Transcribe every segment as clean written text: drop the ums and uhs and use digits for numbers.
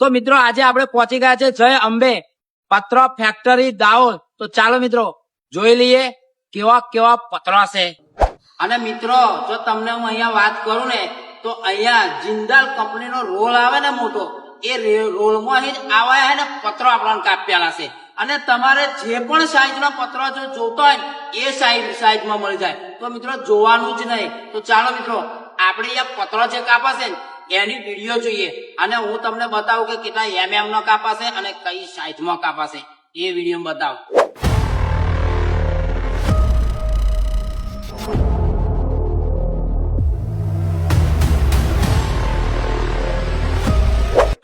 તો મિત્રો આજે આપણે પહોંચી ગયા છે જય અંબે પત્ર ફેક્ટરી દાહોદ. તો ચાલો મિત્રો જોઈ લઈએ કેવા કેવા પતરા છે. અને મિત્રો જો તમને હું અહીંયા વાત કરું ને તો અહીંયા જિંદાલ કંપનીનો રોલ આવે ને મોટો, એ રોલમાં જ આવા હે ને પત્રો આપણને કાપ્યાલા છે. અને તમારે જે પણ સાઈઝનો પત્રો જો જોતો હોય ને એ સાઈઝમાં મળી જાય. તો મિત્રો જોવાનું જ નહીં. તો ચાલો મિત્રો આપણે અહીંયા પત્રો જે કાપાશે ને એની વિડીયો જોઈએ અને હું તમને બતાવું કે કેટલા mm નો કાપાશે અને કઈ સાઈઝમાં કાપાશે એ વિડીયો બતાવું.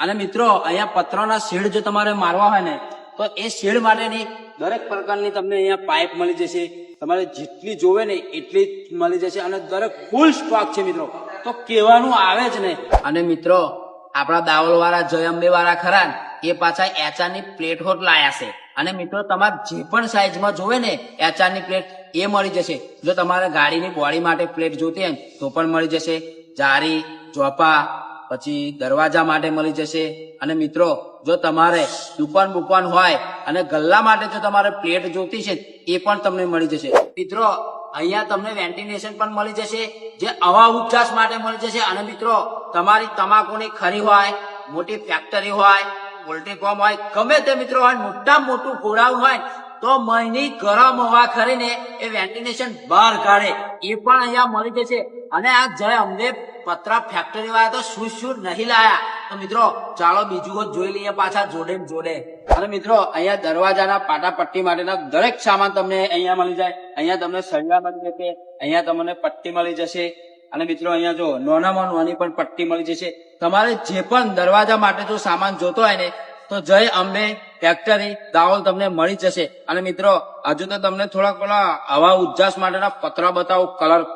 અને મિત્રો અહીંયા પત્રના શેડ જો તમારે મારવા હોય ને તો એ શેડ માટેની દરેક પ્રકારની તમને અહીંયા પાઇપ મળી જશે. તમારે જેટલી જોવે ને એટલી જ મળી જશે અને દરેક ફૂલ સ્ટોક છે મિત્રો. તો કહેવાનું આવે જ ને. અને મિત્રો આપણા દાહોદ વાળા જય અંબે વાળા ખરા એ પાછા એચઆરની પ્લેટ હોટ લાયા છે. અને મિત્રો તમારે જે પણ સાઈઝમાં જોવે ને એચઆરની પ્લેટ એ મળી જશે. જો તમારે ગાડીની બોડી માટે પ્લેટ જોતી હોય તો પણ મળી જશે. જારી, ચોપા, પછી દરવાજા માટે મળી જશે. અને મિત્રો જો તમારે દુકાન બુકાન હોય અને ગલ્લા માટે જો તમારે પ્લેટ જોતી છે એ પણ તમને મળી જશે. મિત્રો અહીંયા તમને વેન્ટિલેશન પણ મળી જશે, જે હવા ઉજાસ માટે મળી જશે. અને મિત્રો તમારી તમાકુની ખરી હોય, મોટી ફેક્ટરી હોય, પોલ્ટ્રી ફાર્મ હોય, ગમે તે મિત્રો હોય, મોટા મોટું ગોડાઉન હોય તો મહિની ગરમ હવા ખરીને એ વેન્ટિલેશન બહાર કાઢે એ પણ અહીંયા મળી જશે. અને આ જય અંબે પતરા ફેક્ટરી વાળા તો શું નહીં લાયા. તો મિત્રો ચાલો બીજું જોઈ લઈએ પાછા જોડે જોડે. અને મિત્રો અહીંયા દરવાજાના પાટા પટ્ટી માટેના દરેક સામાન તમને અહીંયા મળી જાય. અહીંયા તમને સળિયા મળી જશે, અહીંયા તમને પટ્ટી મળી જશે. અને મિત્રો અહીંયા જો નાનામાં નાની પણ પટ્ટી મળી જશે. તમારે જે પણ દરવાજા માટે જો સામાન જોતો હોય ને તો જય અંબે ફેક્ટરી દાહોદ તમને મળી જશે. અને મિત્રો હજુ તો તમને થોડાક પેલા હવા ઉજાસ માટેના પતરા બતાવું,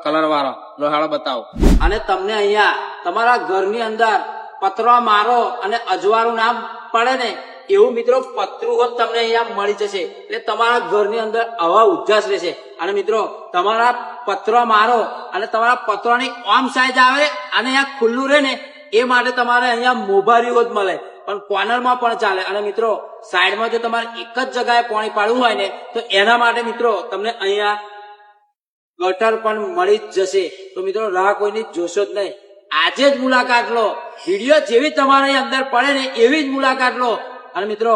કલર વાળા લોહાળા બતાવો. અને તમને અહીંયા તમારા ઘરની અંદર પતરા મારો અને અજવાળું નામ પડે ને એવું મિત્રો પતરું હોત તમને અહીંયા મળી જશે. એટલે તમારા ઘરની અંદર હવા ઉજાસ રહેશે. અને મિત્રો તમારા પતરો મારો અને તમારા પતરાની ઓમ સાઈઝ આવે અને અહીંયા ખુલ્લું રહે ને એ માટે તમારે અહીંયા મોભારી હોત મળે, પણ કોર્નરમાં પણ ચાલે. અને મિત્રો સાઈડમાં જો તમારે એક જ જગ્યાએ પાણી પાડવું હોય ને તો એના માટે મિત્રો તમને અહીંયા ગટર પણ મળી જ જશે. તો મિત્રો રાહ કોઈની જોશો જ નહીં, આજે જ મુલાકાત લો. વિડીયો જેવી તમારી અંદર પડે ને એવી જ મુલાકાત લો. અને મિત્રો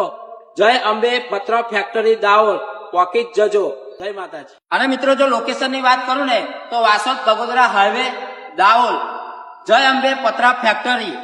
જય અંબે પતરા ફેક્ટરી દાહોદ પોકી જજો. જય માતાજી. અને મિત્રો જો લોકેશન ની વાત કરું ને તો વાસદ બગોદરા હાઈવે દાહોદ જય અંબે પતરા ફેક્ટરી